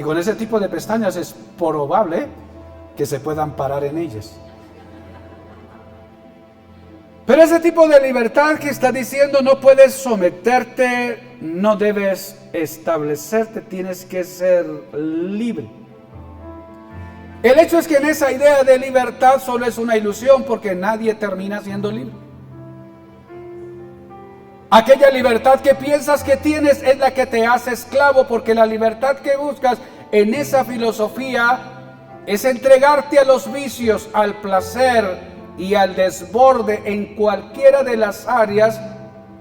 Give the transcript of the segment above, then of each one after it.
Y con ese tipo de pestañas es probable que se puedan parar en ellas. Pero ese tipo de libertad que está diciendo no puedes someterte, no debes establecerte, tienes que ser libre. El hecho es que en esa idea de libertad solo es una ilusión porque nadie termina siendo libre. Aquella libertad que piensas que tienes es la que te hace esclavo, porque la libertad que buscas en esa filosofía es entregarte a los vicios, al placer y al desborde en cualquiera de las áreas,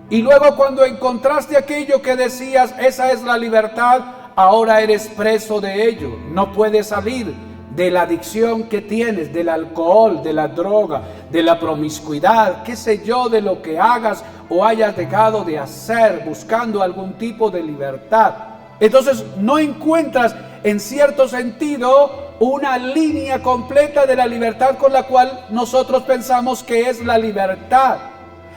y luego cuando encontraste aquello que decías, esa es la libertad, ahora eres preso de ello, no puedes salir de la adicción que tienes, del alcohol, de la droga, de la promiscuidad, qué sé yo, de lo que hagas o hayas dejado de hacer, buscando algún tipo de libertad. Entonces no encuentras en cierto sentido una línea completa de la libertad con la cual nosotros pensamos que es la libertad.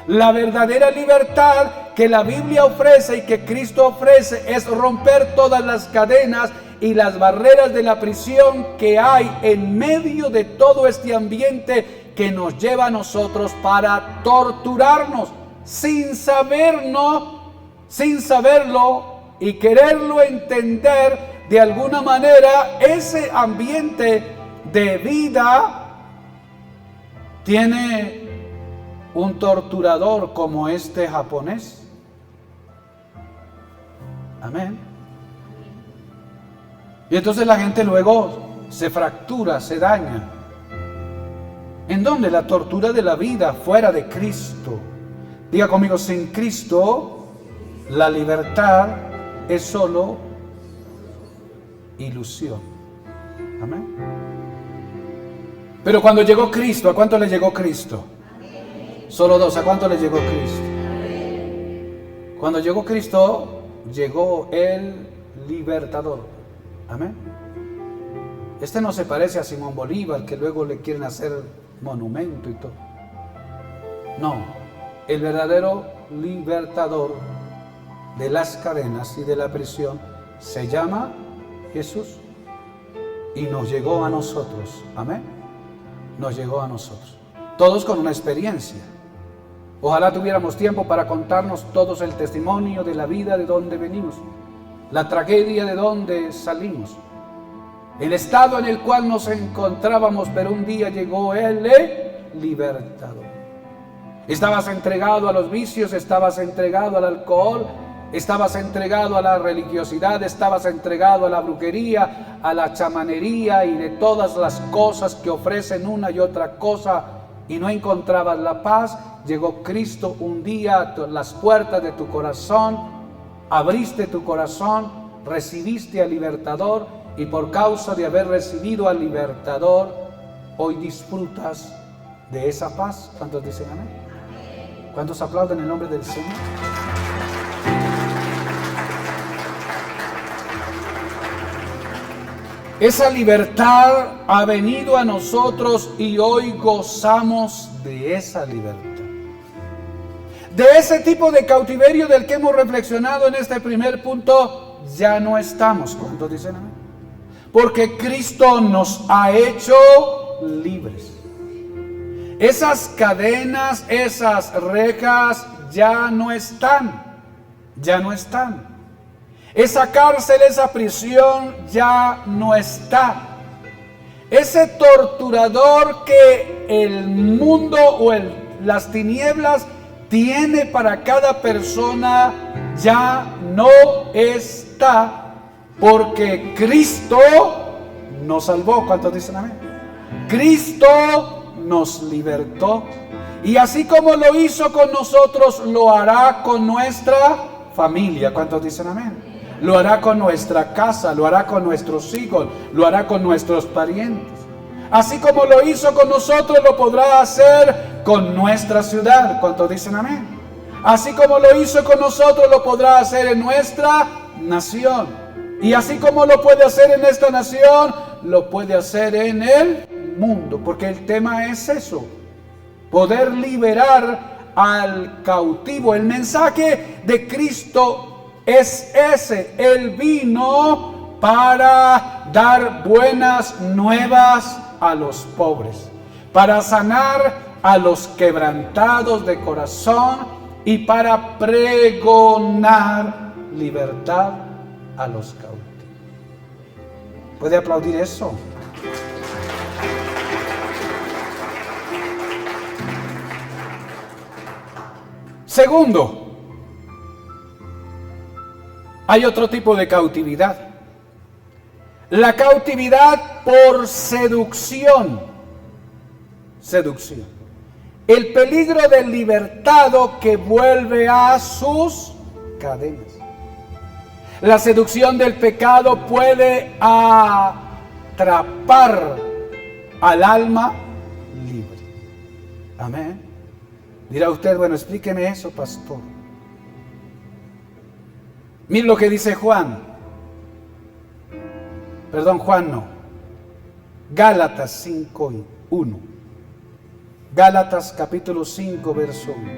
La verdadera libertad que la Biblia ofrece y que Cristo ofrece es romper todas las cadenas y las barreras de la prisión que hay en medio de todo este ambiente que nos lleva a nosotros para torturarnos sin saberlo y quererlo entender de alguna manera. Ese ambiente de vida tiene un torturador como este japonés. Amén. Y entonces la gente luego se fractura, se daña. ¿En dónde? La tortura de la vida fuera de Cristo. Diga conmigo, sin Cristo, la libertad es solo ilusión. Amén. Pero cuando llegó Cristo, ¿a cuánto le llegó Cristo? Solo dos. ¿A cuánto le llegó Cristo? Cuando llegó Cristo, llegó el libertador. Amén. Este no se parece a Simón Bolívar, que luego le quieren hacer monumento y todo. No, el verdadero libertador de las cadenas y de la prisión se llama Jesús y nos llegó a nosotros. Amén. Nos llegó a nosotros. Todos con una experiencia. Ojalá tuviéramos tiempo para contarnos todos el testimonio de la vida de donde venimos, la tragedia de donde salimos, el estado en el cual nos encontrábamos, pero un día llegó el libertador. Estabas entregado a los vicios, estabas entregado al alcohol, estabas entregado a la religiosidad, estabas entregado a la brujería, a la chamanería y de todas las cosas que ofrecen una y otra cosa, y no encontrabas la paz. Llegó Cristo un día a las puertas de tu corazón, abriste tu corazón, recibiste al libertador, y por causa de haber recibido al libertador, hoy disfrutas de esa paz. ¿Cuántos dicen amén? ¿Cuántos aplauden el nombre del Señor? Esa libertad ha venido a nosotros y hoy gozamos de esa libertad. De ese tipo de cautiverio del que hemos reflexionado en este primer punto, ya no estamos. ¿Cuántos dicen amén? Porque Cristo nos ha hecho libres. Esas cadenas, esas rejas ya no están. Ya no están. Esa cárcel, esa prisión ya no está. Ese torturador que el mundo o las tinieblas tiene para cada persona ya no está, porque Cristo nos salvó. ¿Cuántos dicen amén? Cristo nos libertó, y así como lo hizo con nosotros, lo hará con nuestra familia. ¿Cuántos dicen amén? Lo hará con nuestra casa, lo hará con nuestros hijos, lo hará con nuestros parientes. Así como lo hizo con nosotros, lo podrá hacer con nuestra ciudad. ¿Cuántos dicen amén? Así como lo hizo con nosotros, lo podrá hacer en nuestra nación. Y así como lo puede hacer en esta nación, lo puede hacer en el mundo. Porque el tema es eso: poder liberar al cautivo. El mensaje de Cristo es ese. Él vino para dar buenas nuevas a los pobres, para sanar a los quebrantados de corazón y para pregonar libertad a los cautivos. ¿Puede aplaudir eso? Segundo, hay otro tipo de cautividad. La cautividad por seducción. Seducción. El peligro del libertado que vuelve a sus cadenas. La seducción del pecado puede atrapar al alma libre. Amén. Dirá usted, bueno, explíqueme eso, pastor. Mire lo que dice Juan. Perdón, Juan no. Gálatas 5:1. Gálatas capítulo 5, verso 1.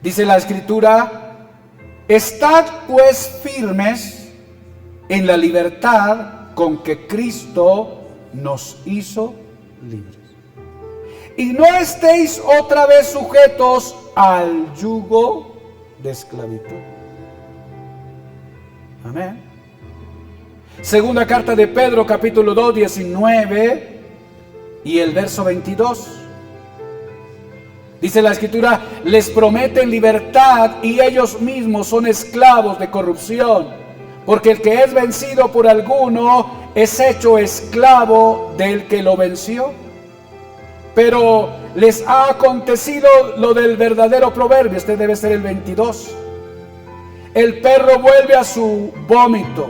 Dice la Escritura: estad pues firmes en la libertad con que Cristo nos hizo libres. Y no estéis otra vez sujetos al yugo de esclavitud. Amén. Segunda carta de Pedro, capítulo 2, 19 y el verso 22. Dice la Escritura: les prometen libertad y ellos mismos son esclavos de corrupción, porque el que es vencido por alguno es hecho esclavo del que lo venció. Pero les ha acontecido lo del verdadero proverbio. Este debe ser el 22. El perro vuelve a su vómito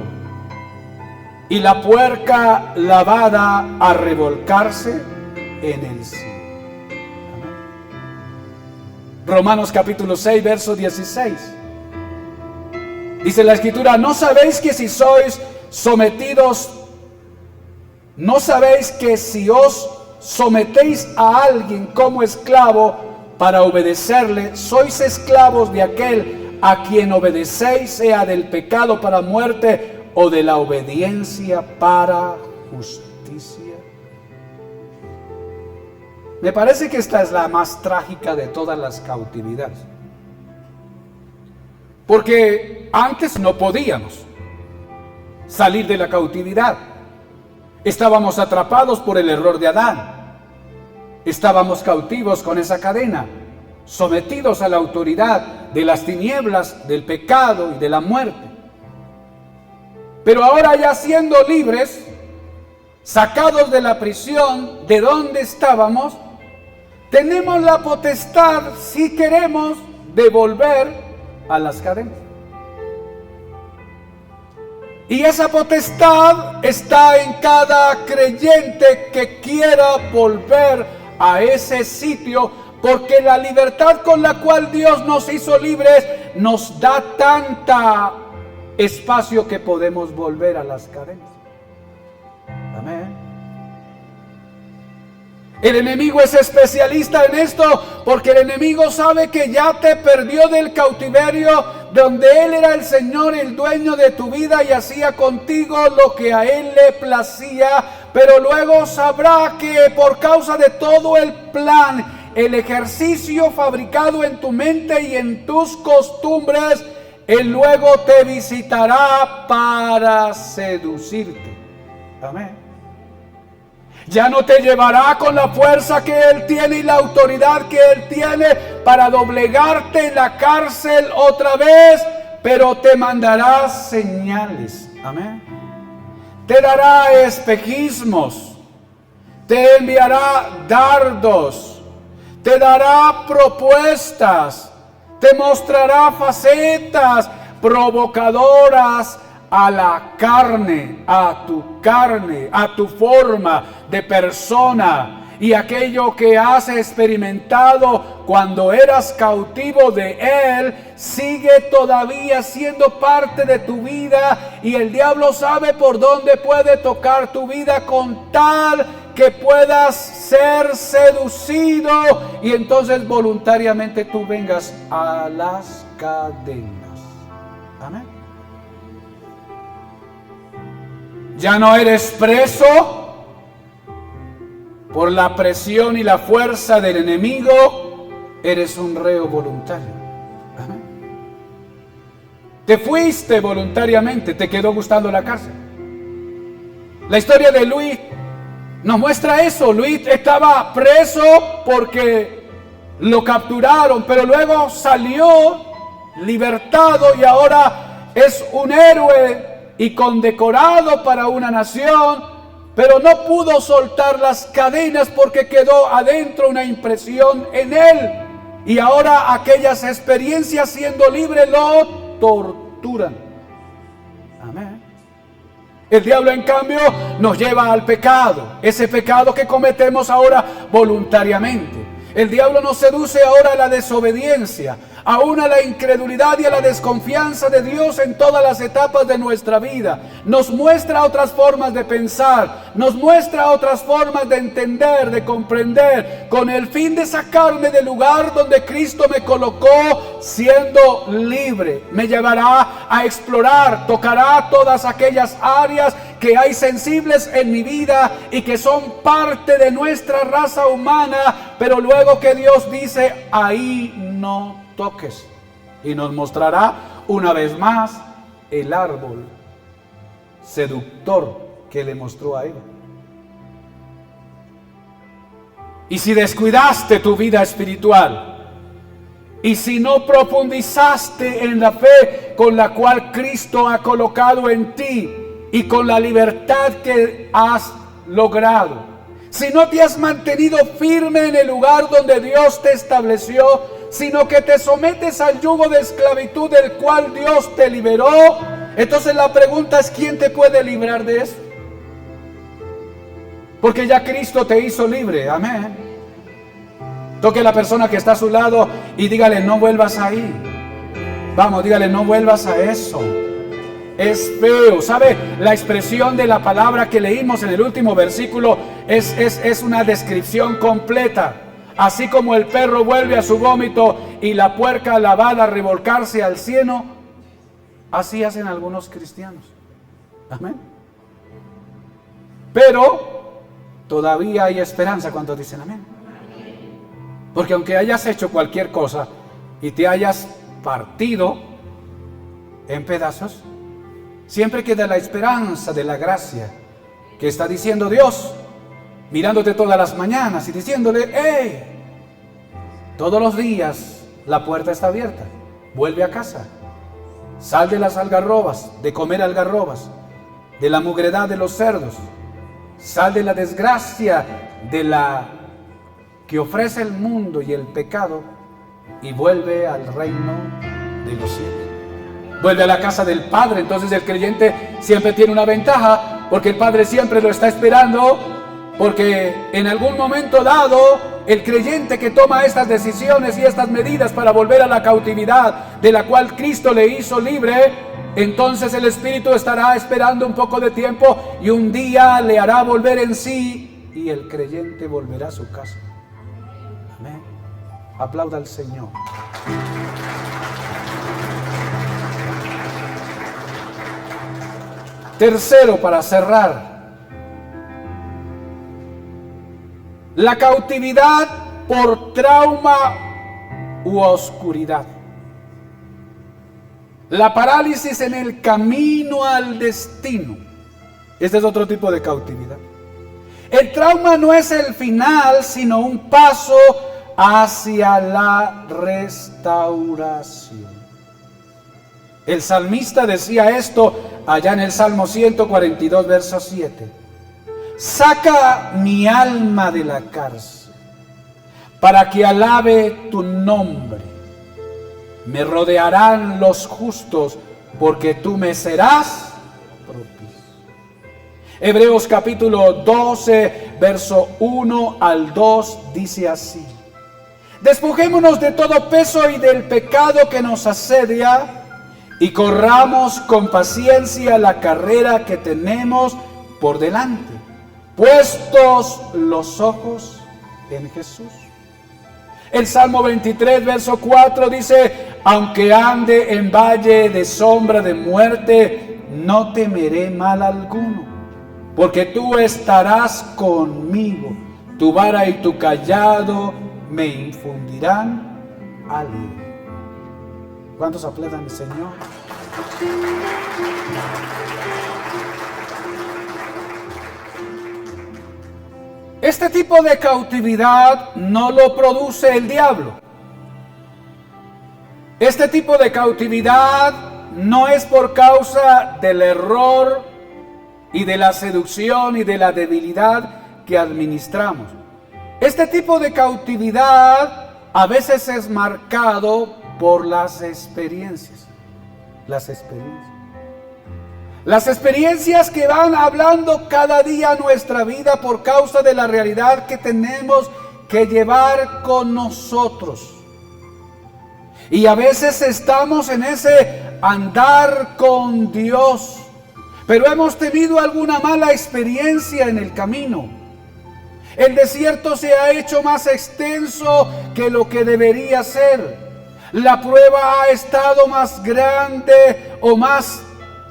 y la puerca lavada a revolcarse en el cielo. Romanos capítulo 6, verso 16. Dice la Escritura: ¿no sabéis que si sois sometidos, no sabéis que si os sometéis a alguien como esclavo para obedecerle, sois esclavos de aquel a quien obedecéis, sea del pecado para muerte o de la obediencia para justicia? Me parece que esta es la más trágica de todas las cautividades. Porque antes no podíamos salir de la cautividad. Estábamos atrapados por el error de Adán. Estábamos cautivos con esa cadena, sometidos a la autoridad de las tinieblas, del pecado y de la muerte. Pero ahora, ya siendo libres, sacados de la prisión de donde estábamos, tenemos la potestad, si queremos, de volver a las cadenas. Y esa potestad está en cada creyente que quiera volver a ese sitio, porque la libertad con la cual Dios nos hizo libres nos da tanta espacio que podemos volver a las cadenas. Amén. El enemigo es especialista en esto, porque el enemigo sabe que ya te perdió del cautiverio donde él era el Señor, el dueño de tu vida, y hacía contigo lo que a él le placía, pero luego sabrá que por causa de todo el plan, el ejercicio fabricado en tu mente y en tus costumbres, él luego te visitará para seducirte. Amén. Ya no te llevará con la fuerza que él tiene y la autoridad que él tiene para doblegarte en la cárcel otra vez, pero te mandará señales. Amén. Te dará espejismos, te enviará dardos, te dará propuestas, te mostrará facetas provocadoras a la carne, a tu forma de persona, y aquello que has experimentado cuando eras cautivo de él sigue todavía siendo parte de tu vida, y el diablo sabe por dónde puede tocar tu vida con tal que puedas ser seducido y entonces voluntariamente tú vengas a las cadenas. Amén. Ya no eres preso por la presión y la fuerza del enemigo, eres un reo voluntario. Amén. Te fuiste voluntariamente, te quedó gustando la cárcel. La historia de Luis nos muestra eso. Luis estaba preso porque lo capturaron, pero luego salió libertado y ahora es un héroe y condecorado para una nación, pero no pudo soltar las cadenas porque quedó adentro una impresión en él, y ahora aquellas experiencias siendo libre lo torturan. Amén. El diablo, en cambio, nos lleva al pecado, ese pecado que cometemos ahora voluntariamente. El diablo nos seduce ahora a la desobediencia, aún a la incredulidad y a la desconfianza de Dios en todas las etapas de nuestra vida. Nos muestra otras formas de pensar, nos muestra otras formas de entender, de comprender, con el fin de sacarme del lugar donde Cristo me colocó siendo libre. Me llevará a explorar, tocará todas aquellas áreas que hay sensibles en mi vida y que son parte de nuestra raza humana, pero luego que Dios dice, ahí no toques, y nos mostrará una vez más el árbol seductor que le mostró a Eva. Y si descuidaste tu vida espiritual, y si no profundizaste en la fe con la cual Cristo ha colocado en ti y con la libertad que has logrado, si no te has mantenido firme en el lugar donde Dios te estableció, sino que te sometes al yugo de esclavitud del cual Dios te liberó, entonces la pregunta es, ¿quién te puede librar de eso? Porque ya Cristo te hizo libre. Amén. Toque a la persona que está a su lado y dígale, no vuelvas ahí. Vamos, dígale, no vuelvas a eso. Es feo. ¿Sabe? La expresión de la palabra que leímos en el último versículo es una descripción completa. Así como el perro vuelve a su vómito y la puerca lavada a revolcarse al cieno, así hacen algunos cristianos. Amén. Pero todavía hay esperanza. ¿Cuántos dicen amén? Porque aunque hayas hecho cualquier cosa y te hayas partido en pedazos, siempre queda la esperanza de la gracia que está diciendo Dios, mirándote todas las mañanas y diciéndole, hey, todos los días la puerta está abierta, vuelve a casa, sal de las algarrobas, de comer algarrobas, de la mugredad de los cerdos, sal de la desgracia de la que ofrece el mundo y el pecado y vuelve al reino de los cielos. Vuelve a la casa del Padre. Entonces el creyente siempre tiene una ventaja, porque el Padre siempre lo está esperando, porque en algún momento dado el creyente que toma estas decisiones y estas medidas para volver a la cautividad de la cual Cristo le hizo libre, entonces el Espíritu estará esperando un poco de tiempo y un día le hará volver en sí y el creyente volverá a su casa. Amén. Aplauda al Señor. Tercero, para cerrar, la cautividad por trauma u oscuridad. La parálisis en el camino al destino. Este es otro tipo de cautividad. El trauma no es el final, sino un paso hacia la restauración. El salmista decía esto allá en el Salmo 142, verso 7. Saca mi alma de la cárcel, para que alabe tu nombre. Me rodearán los justos, porque tú me serás propicio. Hebreos capítulo 12, verso 1 al 2 dice así: despojémonos de todo peso y del pecado que nos asedia, y corramos con paciencia la carrera que tenemos por delante, puestos los ojos en Jesús. El Salmo 23, verso 4 dice: aunque ande en valle de sombra de muerte, no temeré mal alguno, porque tú estarás conmigo. Tu vara y tu cayado me infundirán alivio. ¿Cuántos aplaudan al Señor? Este tipo de cautividad no lo produce el diablo. Este tipo de cautividad no es por causa del error y de la seducción y de la debilidad que administramos. Este tipo de cautividad a veces es marcado por las experiencias. Las experiencias que van hablando cada día nuestra vida por causa de la realidad que tenemos que llevar con nosotros. Y a veces estamos en ese andar con Dios, pero hemos tenido alguna mala experiencia en el camino. El desierto se ha hecho más extenso que lo que debería ser. La prueba ha estado más grande o más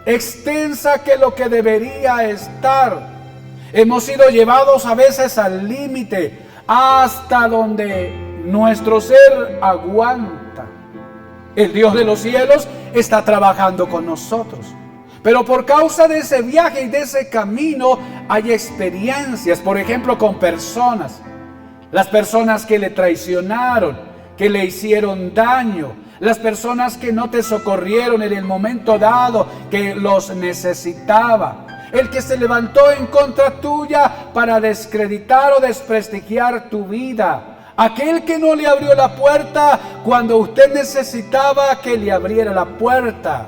extensa que lo que debería estar. Hemos sido llevados a veces al límite, hasta donde nuestro ser aguanta. El Dios de los cielos está trabajando con nosotros. Pero por causa de ese viaje y de ese camino hay experiencias, por ejemplo, con personas. Las personas que le traicionaron, que le hicieron daño, las personas que no te socorrieron en el momento dado que los necesitaba. El que se levantó en contra tuya para descreditar o desprestigiar tu vida. Aquel que no le abrió la puerta cuando usted necesitaba que le abriera la puerta.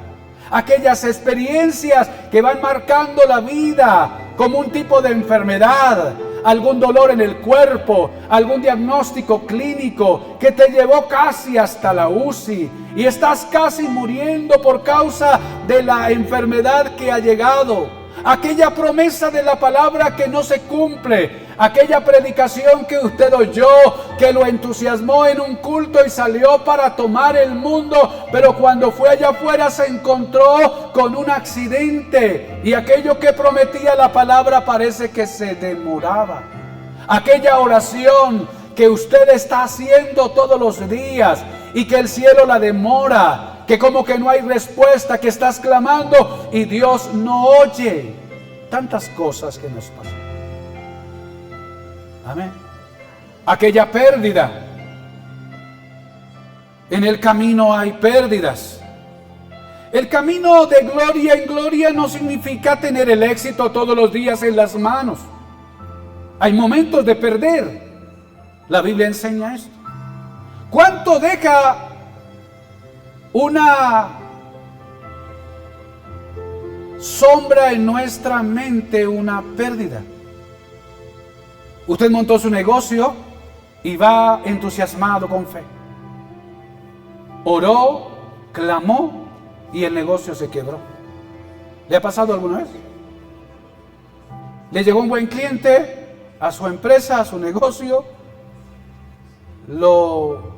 Aquellas experiencias que van marcando la vida como un tipo de enfermedad, algún dolor en el cuerpo, algún diagnóstico clínico que te llevó casi hasta la UCI y estás casi muriendo por causa de la enfermedad que ha llegado. Aquella promesa de la palabra que no se cumple, aquella predicación que usted oyó, que lo entusiasmó en un culto y salió para tomar el mundo, pero cuando fue allá afuera se encontró con un accidente y aquello que prometía la palabra parece que se demoraba. Aquella oración que usted está haciendo todos los días y que el cielo la demora, que como que no hay respuesta, que estás clamando y Dios no oye. Tantas cosas que nos pasan. Amén. Aquella pérdida. En el camino hay pérdidas. El camino de gloria en gloria no significa tener el éxito todos los días en las manos. Hay momentos de perder. La Biblia enseña esto. ¿Cuánto deja una sombra en nuestra mente una pérdida? Usted montó su negocio y va entusiasmado con fe. Oró, clamó y el negocio se quebró. ¿Le ha pasado alguna vez? Le llegó un buen cliente a su empresa, a su negocio, lo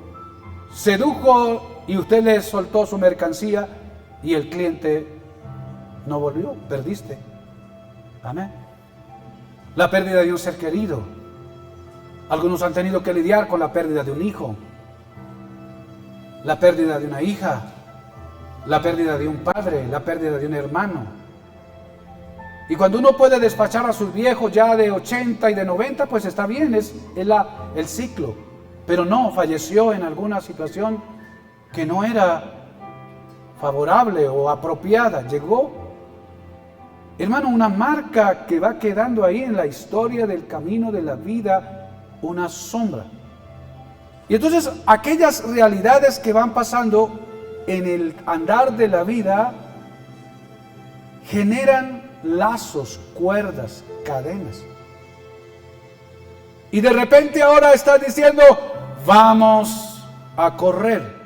sedujo y usted le soltó su mercancía y el cliente no volvió, perdiste. Amén. La pérdida de un ser querido. Algunos han tenido que lidiar con la pérdida de un hijo, la pérdida de una hija, la pérdida de un padre, la pérdida de un hermano. Y cuando uno puede despachar a sus viejos ya de 80 y de 90, pues está bien, es el ciclo. Pero no, falleció en alguna situación que no era favorable o apropiada. Llegó, hermano, una marca que va quedando ahí en la historia del camino de la vida, una sombra. Y entonces aquellas realidades que van pasando en el andar de la vida generan lazos, cuerdas, cadenas. Y de repente ahora está diciendo, vamos a correr.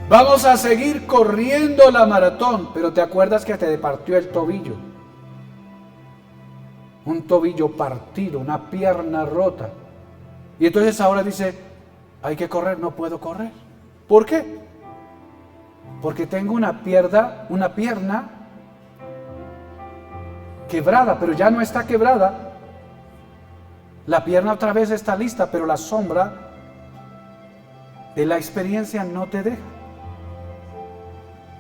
Vamos a seguir corriendo la maratón. Pero te acuerdas que te partió el tobillo. Un tobillo partido, una pierna rota. Y entonces ahora dice, hay que correr, no puedo correr. ¿Por qué? Porque tengo una pierna quebrada, pero ya no está quebrada. La pierna otra vez está lista, pero la sombra de la experiencia no te deja.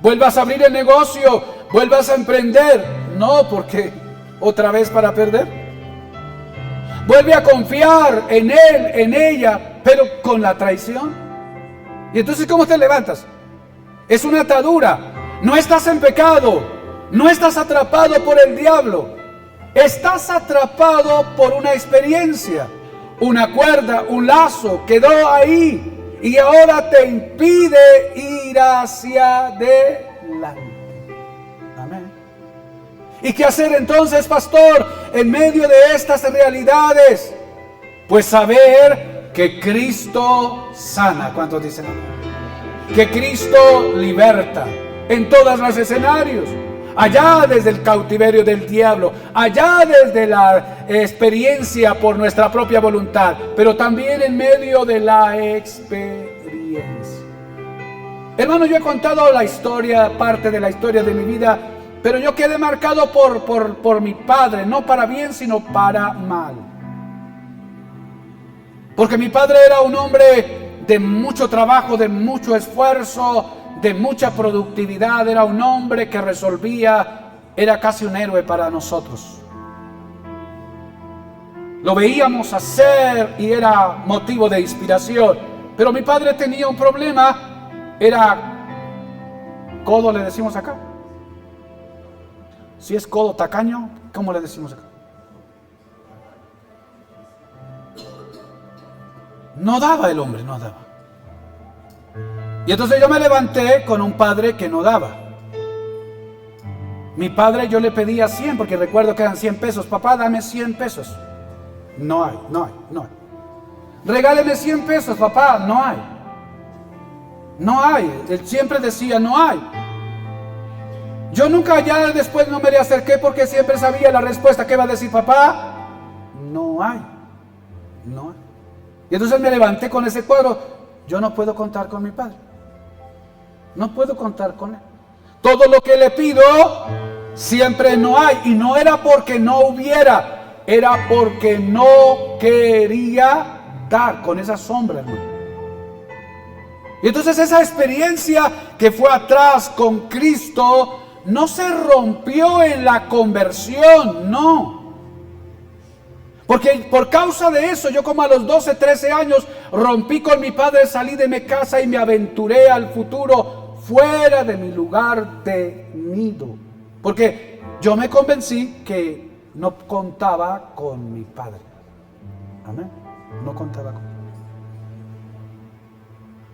Vuelvas a abrir el negocio, vuelvas a emprender, no, porque otra vez para perder. Vuelve a confiar en él, en ella, pero con la traición. Y entonces, ¿cómo te levantas? Es una atadura. No estás en pecado, no estás atrapado por el diablo, estás atrapado por una experiencia, una cuerda, un lazo, quedó ahí. Y ahora te impide ir hacia adelante. Amén. ¿Y qué hacer entonces, pastor, en medio de estas realidades? Pues saber que Cristo sana. ¿Cuántos dicen amén? Que Cristo liberta en todos los escenarios. Allá desde el cautiverio del diablo, allá desde la experiencia por nuestra propia voluntad, pero también en medio de la experiencia. Hermano, yo he contado la historia, parte de la historia de mi vida, pero yo quedé marcado por mi padre, no para bien, sino para mal. Porque mi padre era un hombre de mucho trabajo, de mucho esfuerzo, de mucha productividad. Era un hombre que resolvía, era casi un héroe para nosotros. Lo veíamos hacer y era motivo de inspiración. Pero mi padre tenía un problema, era codo, le decimos acá. Si es codo tacaño, ¿cómo le decimos acá? No daba el hombre, no daba. Y entonces yo me levanté con un padre que no daba. Mi padre, yo le pedía 100, porque recuerdo que eran 100 pesos. Papá, dame 100 pesos. No hay. Regáleme 100 pesos, papá. No hay. Él siempre decía, no hay. Yo nunca ya después no me le acerqué porque siempre sabía la respuesta. ¿Qué va a decir papá? No hay. Y entonces me levanté con ese cuadro. Yo no puedo contar con mi padre. No puedo contar con él. Todo lo que le pido, siempre no hay. Y no era porque no hubiera, era porque no quería dar con esa sombra, hermano. Y entonces esa experiencia que fue atrás con Cristo no se rompió en la conversión, no. Porque por causa de eso, yo como a los 12, 13 años rompí con mi padre, salí de mi casa y me aventuré al futuro fuera de mi lugar de nido. Porque yo me convencí que no contaba con mi padre. Amén. No contaba con él.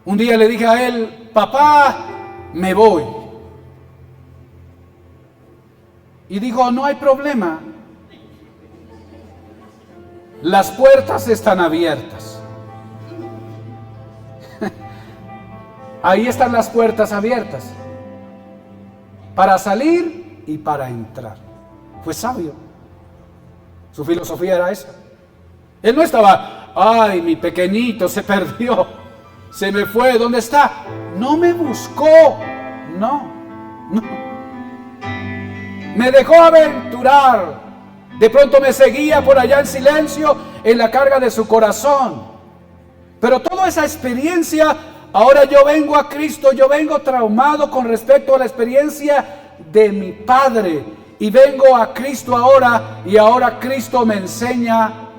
Un día le dije a él, papá, me voy. Y dijo, no hay problema. Las puertas están abiertas. Ahí están las puertas abiertas. Para salir y para entrar. Fue sabio. Su filosofía era esa. Él no estaba, ay, mi pequeñito se perdió, se me fue, ¿dónde está? No me buscó. No. Me dejó aventurar. De pronto me seguía por allá en silencio en la carga de su corazón. Pero toda esa experiencia, ahora yo vengo a Cristo, yo vengo traumado con respecto a la experiencia de mi padre. Y vengo a Cristo ahora, y ahora Cristo me enseña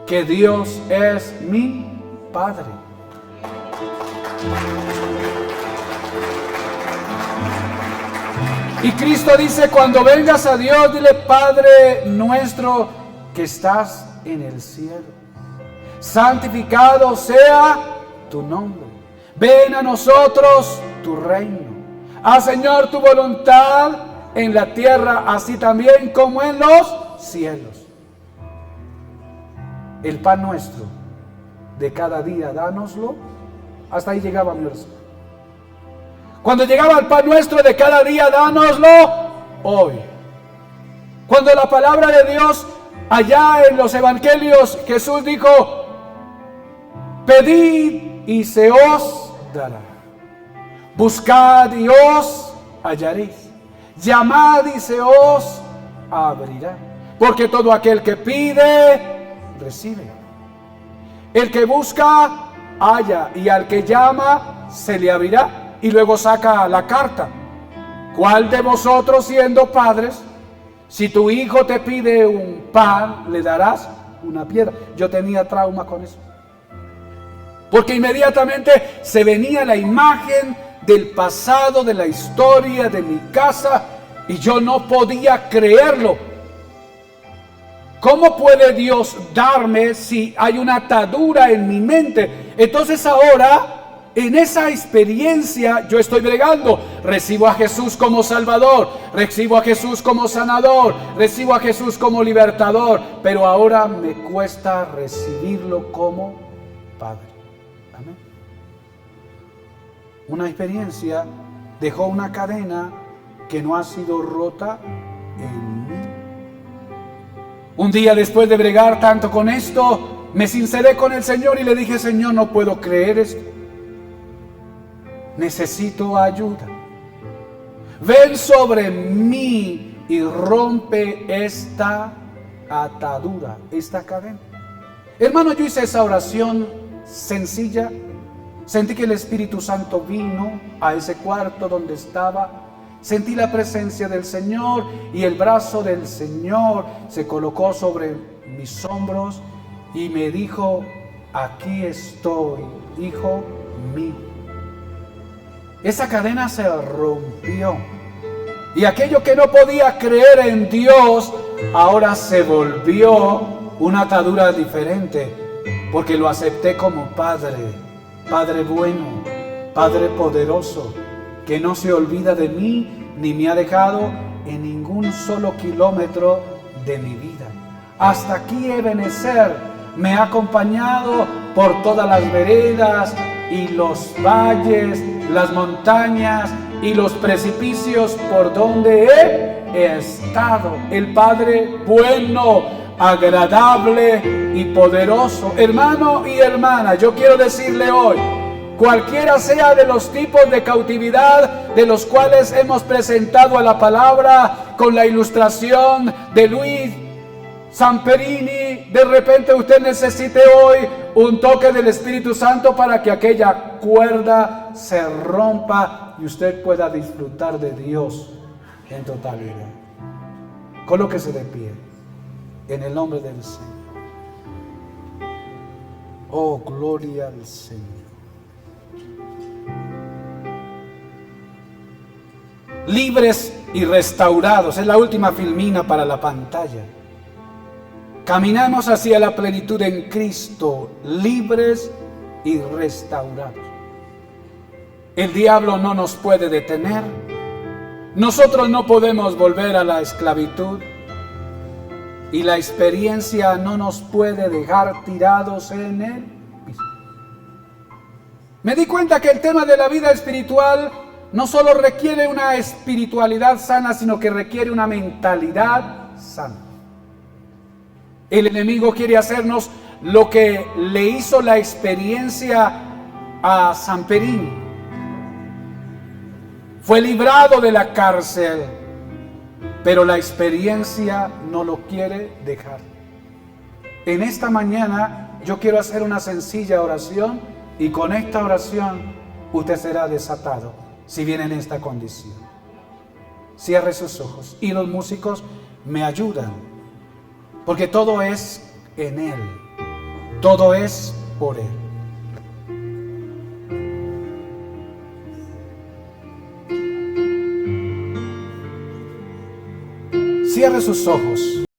que Dios es mi Padre. Y Cristo dice, cuando vengas a Dios, dile, Padre nuestro que estás en el cielo, santificado sea tu nombre. Ven a nosotros tu reino. Haz, Señor, tu voluntad en la tierra, así también como en los cielos. El pan nuestro de cada día, dánoslo. Hasta ahí llegaba mi oración. Cuando llegaba el pan nuestro de cada día, dánoslo hoy. Cuando la palabra de Dios, allá en los evangelios, Jesús dijo, pedid y se os dará. Buscad y os hallaréis. Llamad y se os abrirá. Porque todo aquel que pide, recibe. El que busca, halla. Y al que llama, se le abrirá. Y luego saca la carta. ¿Cuál de vosotros, siendo padres, si tu hijo te pide un pan, le darás una piedra? Yo tenía trauma con eso. Porque inmediatamente se venía la imagen del pasado, de la historia de mi casa, y yo no podía creerlo. ¿Cómo puede Dios darme si hay una atadura en mi mente? Entonces ahora, en esa experiencia, yo estoy bregando. Recibo a Jesús como Salvador, recibo a Jesús como sanador, recibo a Jesús como libertador, pero ahora me cuesta recibirlo como Padre. Amén. Una experiencia dejó una cadena que no ha sido rota en mí. Un día, después de bregar tanto con esto, me sinceré con el Señor y le dije: Señor, no puedo creer esto. Necesito ayuda. Ven sobre mí y rompe esta atadura, esta cadena. Hermano, yo hice esa oración sencilla. Sentí que el Espíritu Santo vino a ese cuarto donde estaba. Sentí la presencia del Señor y el brazo del Señor se colocó sobre mis hombros y me dijo: aquí estoy, hijo mío. Esa cadena se rompió y aquello que no podía creer en Dios ahora se volvió una atadura diferente, porque lo acepté como Padre, Padre bueno, Padre poderoso, que no se olvida de mí ni me ha dejado en ningún solo kilómetro de mi vida. Hasta aquí Ebenezer me ha acompañado por todas las veredas y los valles, las montañas y los precipicios por donde he estado. El Padre bueno, agradable y poderoso. Hermano y hermana, yo quiero decirle hoy, cualquiera sea de los tipos de cautividad de los cuales hemos presentado a la palabra con la ilustración de Luis Samperini, de repente usted necesite hoy un toque del Espíritu Santo para que aquella cuerda se rompa y usted pueda disfrutar de Dios en totalidad. Colóquese de pie en el nombre del Señor. Oh, gloria al Señor. Libres y restaurados, es la última filmina para la pantalla. Caminamos hacia la plenitud en Cristo, libres y restaurados. El diablo no nos puede detener. Nosotros no podemos volver a la esclavitud. Y la experiencia no nos puede dejar tirados en el piso. Me di cuenta que el tema de la vida espiritual no solo requiere una espiritualidad sana, sino que requiere una mentalidad sana. El enemigo quiere hacernos lo que le hizo la experiencia a Samperini. Fue librado de la cárcel, pero la experiencia no lo quiere dejar. En esta mañana yo quiero hacer una sencilla oración y con esta oración usted será desatado si viene en esta condición. Cierre sus ojos y los músicos me ayudan, porque todo es en Él, todo es por Él. Cierre sus ojos.